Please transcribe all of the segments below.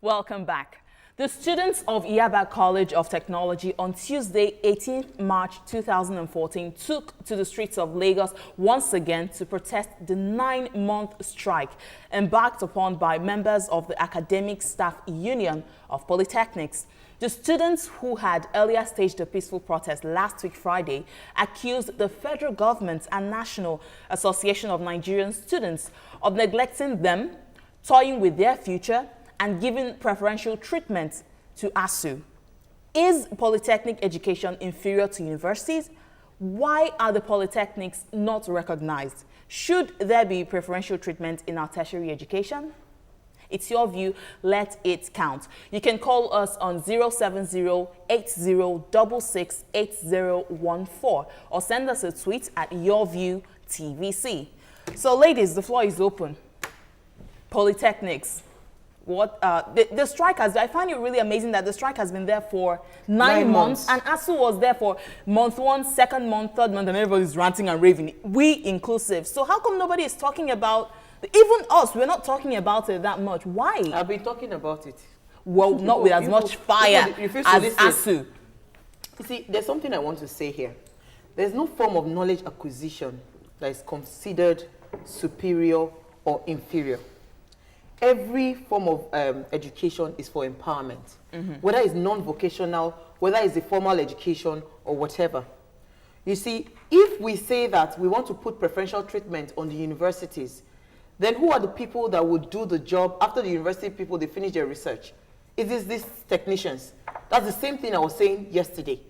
Welcome back. The students of Yaba College of Technology on Tuesday, 18th March 2014, took to the streets of Lagos once again to protest the 9-month strike embarked upon by members of the Academic Staff Union of Polytechnics. The students who had earlier staged a peaceful protest last week Friday accused the federal government and National Association of Nigerian Students of neglecting them, toying with their future, and giving preferential treatment to ASU. Is polytechnic education inferior to universities? Why are the polytechnics not recognized? Should there be preferential treatment in our tertiary education? It's your view. Let it count. You can call us on 070-8066-8014 or send us a tweet at YourViewTVC. So, ladies, the floor is open. Polytechnics. The strike has, I find it really amazing that the strike has been there for 9 months, and ASU was there for month 1, second month, third month, and everybody's ranting and raving, we inclusive. So how come nobody is talking about, even us, we're not talking about it that much? Why? I've been talking about it. Well, not with as much fire as ASU. You see, there's something I want to say here. There's no form of knowledge acquisition that is considered superior or inferior. Every form of education is for empowerment, whether it's non-vocational, whether it's a formal education or whatever. You see, if we say that we want to put preferential treatment on the universities, then who are the people that would do the job after the university people, they finish their research? It is these technicians. That's the same thing I was saying yesterday.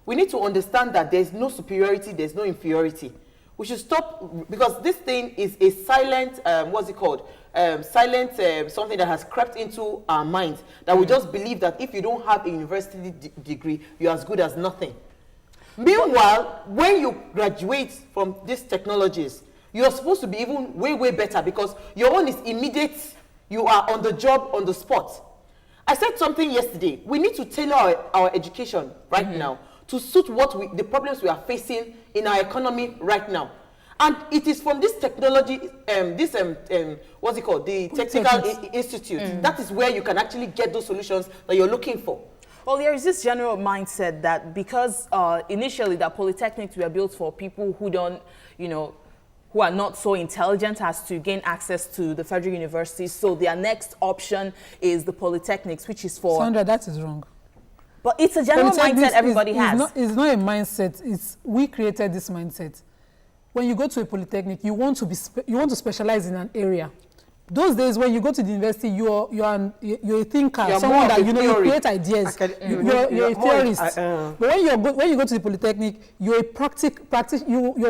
We need to understand that there's no superiority, there's no inferiority. We should stop, because this thing is a silent, what's it called? Something that has crept into our minds, that we just believe that if you don't have a university degree, you're as good as nothing. Meanwhile, when you graduate from these technologies, you're supposed to be even way, way better, because your own is immediate. You are on the job, on the spot. I said something yesterday. We need to tailor our education right now to suit the problems we are facing in our economy right now. And it is from this technology, what's it called? The Technical Institute. That is where you can actually get those solutions that you're looking for. Well, there is this general mindset that because initially the polytechnics were built for people who don't, who are not so intelligent as to gain access to the federal universities. So their next option is the polytechnics, which is for... Sandra, that is wrong. But it's a general mindset everybody has. It's not a mindset. We created this mindset. When you go to a polytechnic, you want to specialize in an area. Those days when you go to the university, you're a thinker, someone that you create ideas. You're a theorist. But when you go to the polytechnic, you're practically you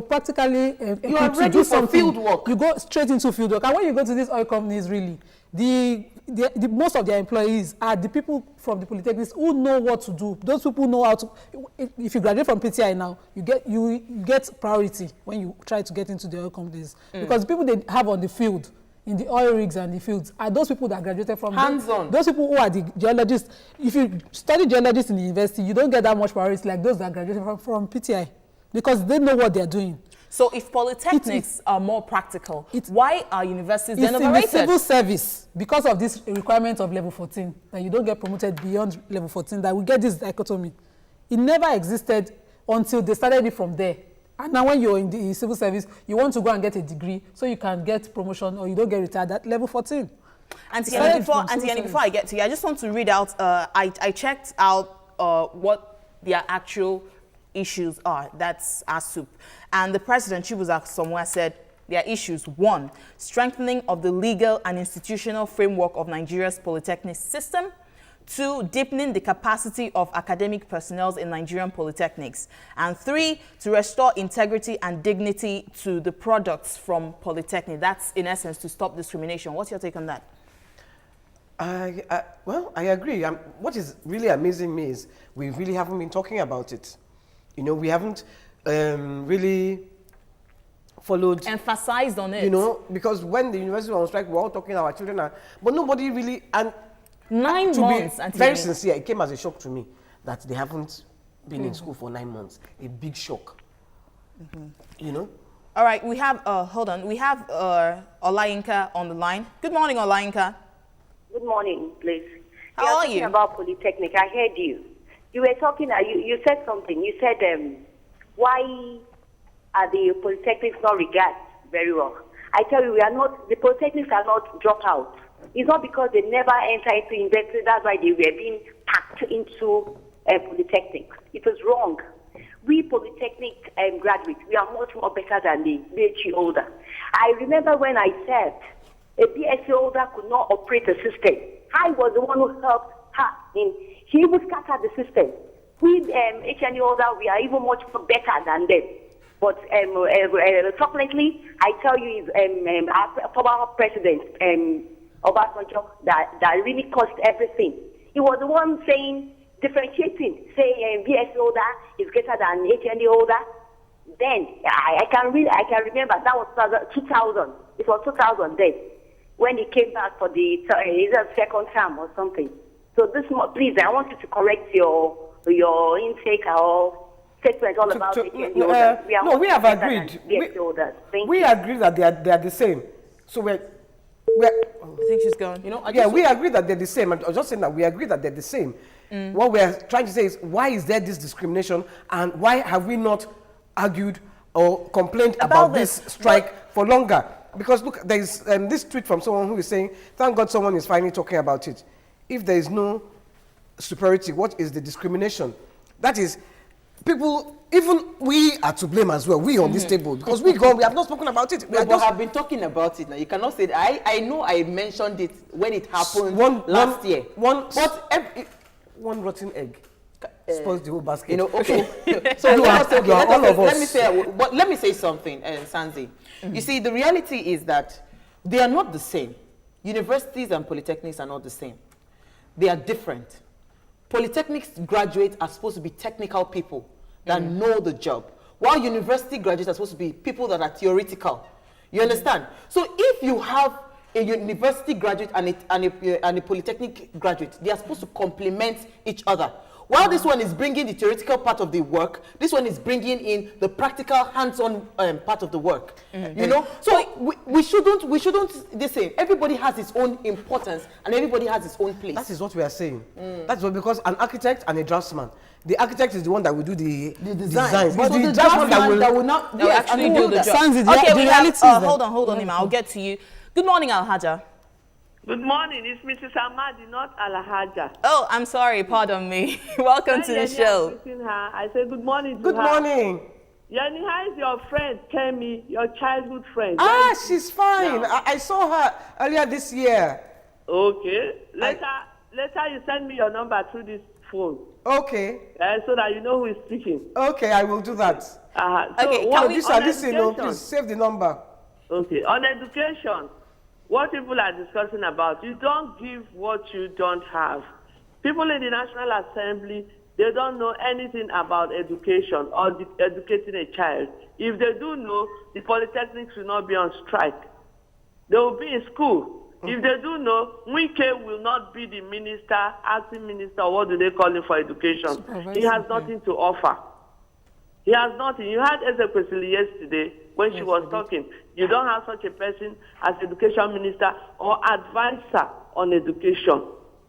are ready for field work. You go straight into field work. And when you go to these oil companies, really, most of their employees are the people from the polytechnics who know what to do. Those people know how to. If you graduate from PTI now, you get priority when you try to get into the oil companies, because the people they have on the field, in the oil rigs and the fields, are those people that graduated from hands-on. Those people who are the geologists. If you study geologists in the university, you don't get that much priority like those that graduated from PTI, because they know what they're doing. So if polytechnics are more practical, why are universities then overrated? It's in the civil service, because of this requirement of level 14, that you don't get promoted beyond level 14, that we get this dichotomy. It never existed until they started it from there. And now when you're in the civil service, you want to go and get a degree so you can get promotion or you don't get retired at level 14. Auntie Annie, before I get to you, I just want to read out, I checked out what their actual issues are. That's ASUP. And the president, she was asked somewhere, said their issues: 1, strengthening of the legal and institutional framework of Nigeria's polytechnic system; 2, deepening the capacity of academic personnel in Nigerian polytechnics; and 3, to restore integrity and dignity to the products from polytechnic. That's, in essence, to stop discrimination. What's your take on that? Well, I agree. What is really amazing me is we really haven't been talking about it. We haven't really followed... Emphasized on it. Because when the university was on strike, we're all talking our children, but nobody really... And 9 months. To be very sincere, it came as a shock to me that they haven't been in school for 9 months. A big shock. All right, we have, hold on, we have Olayinka on the line. Good morning, Olayinka. Good morning, please. How are talking you? about polytechnic. I heard you. You were talking. You said something. You said why are the polytechnics not regarded very well? I tell you, we are not. The polytechnics are not dropouts. It's not because they never enter into university. That's why they were being packed into polytechnics. It was wrong. We polytechnic graduates, we are much more better than the PhD holder. I remember when I said a BSc holder could not operate a system. I was the one who helped her in. She even scattered the system. We HND holder, we are even much better than them. But unfortunately, I tell you, is our former president, Obasanjo, that really caused everything. He was the one saying, differentiating, saying BSc holder is greater than HND holder. Then I can remember that was 2000. It was 2000 then when he came back for the second term or something. So please, I want you to correct your intake or statement all about HND holders. We have agreed. We agree that they are the same. So we're I think she's gone. You know, we agree that they're the same. I'm just saying that we agree that they're the same. What we're trying to say is, why is there this discrimination, and why have we not argued or complained about this strike for longer? Because look, there is this tweet from someone who is saying, thank God someone is finally talking about it. If there is no superiority, what is the discrimination? That is, people, even we are to blame as well, we on this table, because we have not spoken about it. We have been talking about it now. You cannot say that. I know I mentioned it when it happened last year. One rotten egg spoils the whole basket. You know, okay. So let me say something, Sanzi. You see, the reality is that they are not the same. Universities and polytechnics are not the same. They are different. Polytechnics graduates are supposed to be technical people that know the job, while university graduates are supposed to be people that are theoretical. You understand? So if you have a university graduate and a polytechnic graduate, they are supposed to complement each other. While this one is bringing the theoretical part of the work, this one is bringing in the practical, hands-on part of the work. You know, so we shouldn't the same. Everybody has his own importance, and everybody has his own place. That is what we are saying. That's what, because an architect and a draftsman. The architect is the one that will do the design. But so the draftsman that will not actually do the job. Okay, we have, hold on, Ima. I'll get to you. Good morning, Alhaja. Good morning. It's Mrs. Ahmadi, not Alhaja. Oh, I'm sorry. Pardon me. Welcome to the show. I say good morning to her. Good morning. Yani, how is your friend, Kemi, your childhood friend? She's fine. I saw her earlier this year. Okay. Later you send me your number through this phone. Okay. So that you know who is speaking. Okay, I will do that. So okay, can we... Listen, please save the number. Okay. On education, what people are discussing about, you don't give what you don't have. People in the National Assembly, they don't know anything about education or educating a child. If they do know, the polytechnics will not be on strike. They will be in school. If they do know, Wike will not be the minister, acting minister, or what do they call him for education. He has nothing to offer. He has nothing. You had Ezekwesili yesterday when she was talking. You don't have such a person as education minister or advisor on education.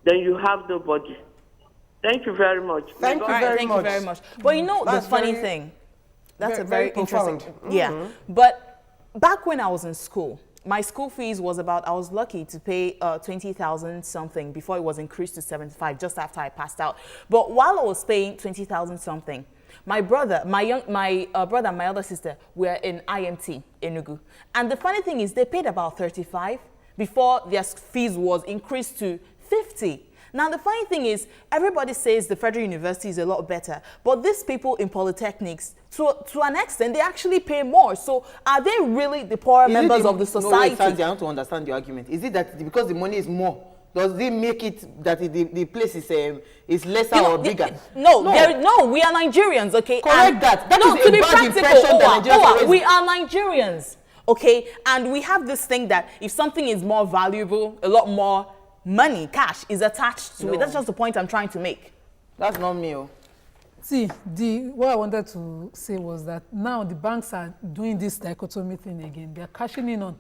Then you have nobody. Thank you very much. Thank you very much. But you know, that's the funny thing, that's a very interesting. profound. Yeah. But back when I was in school, my school fees was about, I was lucky to pay 20,000 something before it was increased to 75 just after I passed out. But while I was paying 20,000 something, my brother, my brother and my other sister were in IMT, Enugu. And the funny thing is they paid about 35 before their fees was increased to 50. Now, the funny thing is, everybody says the Federal University is a lot better, but these people in polytechnics, to an extent, they actually pay more. So are they really the poorer members of the society? No, wait, I want to understand your argument. Is it that because the money is more, does it make it that the place is lesser or bigger? No, we are Nigerians, okay? Correct that. That is to a be bad practical, impression that Nigerians we are Nigerians, okay? And we have this thing that if something is more valuable, a lot more money, cash is attached to it. That's just the point I'm trying to make. That's not me. Oh. See, what I wanted to say was that now the banks are doing this dichotomy thing again. They're cashing in on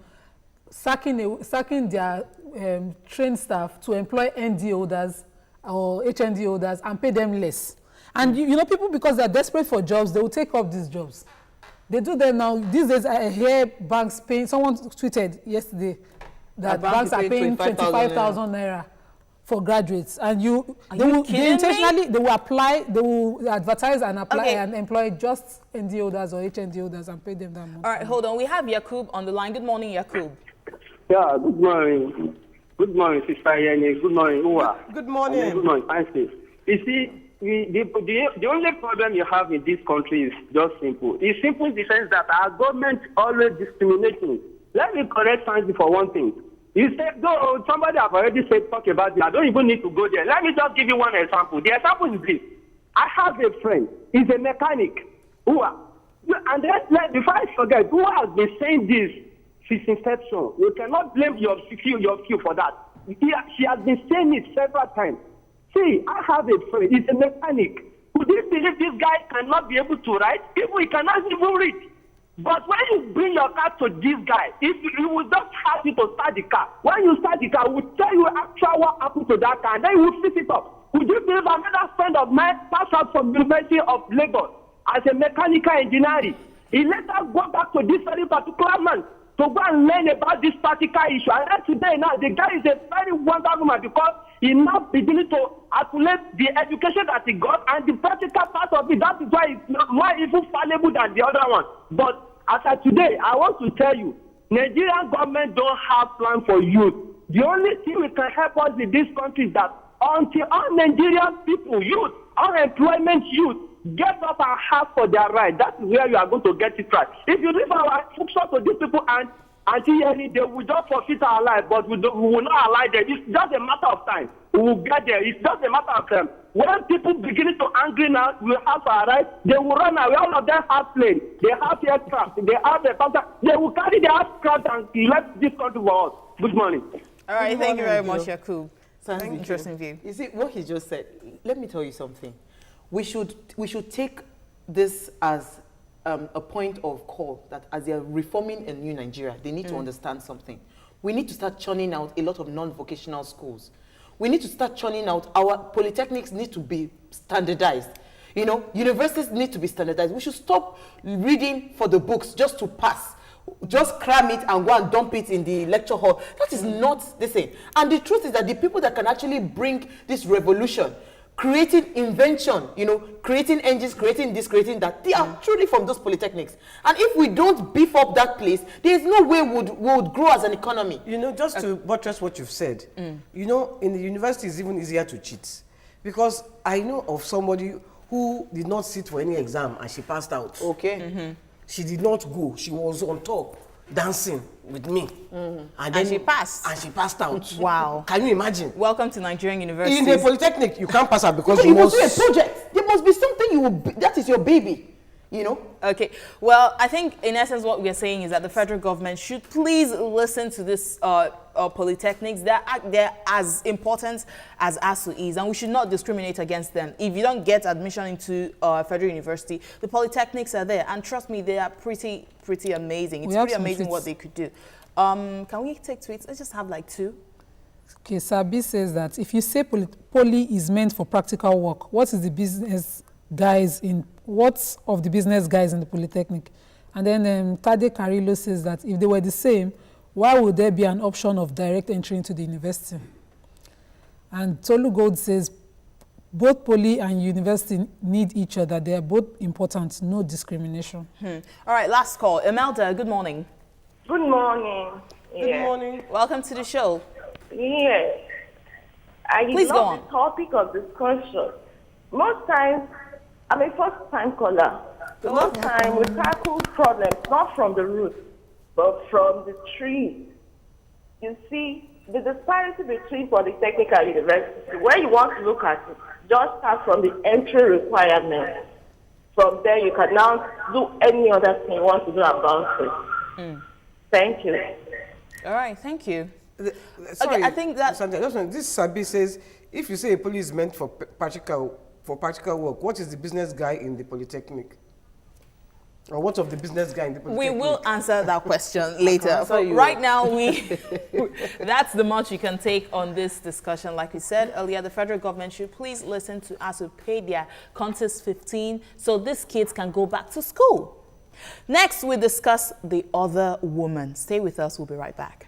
sacking their trained staff to employ ND holders or HND holders and pay them less. And you know, people, because they're desperate for jobs, they will take up these jobs. They do them now. These days, I hear banks paying, someone tweeted yesterday that banks are paying 25,000 naira for graduates. And they intentionally will apply, they will advertise and apply and employ just ND holders or HND holders and pay them that much. All right, hold on. We have Yakub on the line. Good morning, Yakub. Yeah, good morning. Good morning, Sister Yeni. Good morning, Uwa. Good morning. Good morning, Fancy. You see, the only problem you have in this country is just simple. It's simple in the sense that our government always discriminating. Let me correct Fancy for one thing. You said, though, somebody have already said, talk about it. I don't even need to go there. Let me just give you one example. The example is this. I have a friend. He's a mechanic. Uwa. And then, before I forget, who has been saying this since inception? You cannot blame your skill for that. She has been saying it several times. See, I have a friend. He's a mechanic. Could you believe this guy cannot be able to write? People, he cannot even read. But when you bring your car to this guy, if you will just ask you to start the car. When you start the car, we will tell you actually what happened to that car, and then you will fix it up. Would you believe another friend of mine passed out from University of Lagos as a mechanical engineer? He later go back to this very particular man to go and learn about this particular issue. And then today now, the guy is a very wonderful man because he now beginning to accumulate the education that he got and the practical part of it. That is why it's more even valuable than the other one. But as of today, I want to tell you, Nigerian government don't have plan for youth. The only thing we can help us in this country is that until all Nigerian people, youth, unemployment youth, get up and have for their right, that is where you are going to get it right. If you leave our focus to these people and until they will just forfeit our life, but we will not allow them. It's just a matter of time. We will get there. It's just a matter of time. When people beginning to angry now, we have our right. They will run away. All of them have planes. They have aircraft. They have the contract. They will carry their aircraft and let this country for us. Good morning. All right, thank you very much, Yakub. Interesting view. You see, what he just said, let me tell you something. We should take this as a point of call that as they are reforming a new Nigeria, they need to understand something. We need to start churning out a lot of non-vocational schools. We need to start churning out, our polytechnics need to be standardized. You know, universities need to be standardized. We should stop reading for the books just to pass. Just cram it and go and dump it in the lecture hall. That is not the same. And the truth is that the people that can actually bring this revolution, creating invention, you know, creating engines, creating this, creating that, they are truly from those polytechnics. And if we don't beef up that place, there is no way we would grow as an economy. You know, just to buttress what you've said, you know, in the university it's even easier to cheat. Because I know of somebody who did not sit for any exam and she passed out. Okay. She did not go. She was on top, dancing with me. And then she passed. And she passed out. Wow. Can you imagine? Welcome to Nigerian universities. In the polytechnic, you can't pass out because So you you must must do a project. There must be something you will, that is your baby, you know? Okay, well, I think in essence what we are saying is that the federal government should please listen to this polytechnics. They're as important as ASU is, and we should not discriminate against them. If you don't get admission into federal university, the polytechnics are there, and trust me, they are pretty amazing. It's pretty amazing what they could do. Can we take tweets? Let's just have like 2. Okay, Sabi says that if you say poly is meant for practical work, what of the business guys in the polytechnic? And then Tade Carrillo says that if they were the same, why would there be an option of direct entry into the university? And Tolu Gold says both poly and university need each other. They are both important, no discrimination. All right, last call. Imelda, good morning. Good morning. Good morning. Welcome to the show. Yes. Please go on. The topic of discussion. Most times, I'm a first-time caller. So most time we tackle problems not from the root, but from the tree. You see, the disparity between polytechnic and university, where you want to look at it, just start from the entry requirements. From there, you can now do any other thing you want to do about it. Thank you. All right, thank you. Sorry, okay, I think that Sandra, this Sabi says, if you say a poly is meant for practical work, what is the business guy in the polytechnic? Or what of the business guy in the We Polytechnic? will answer that question later. answer But you. right now, that's the much you can take on this discussion. Like we said earlier, the federal government should please listen to us who pay their contest 15 so these kids can go back to school. Next, we discuss the other woman. Stay with us. We'll be right back.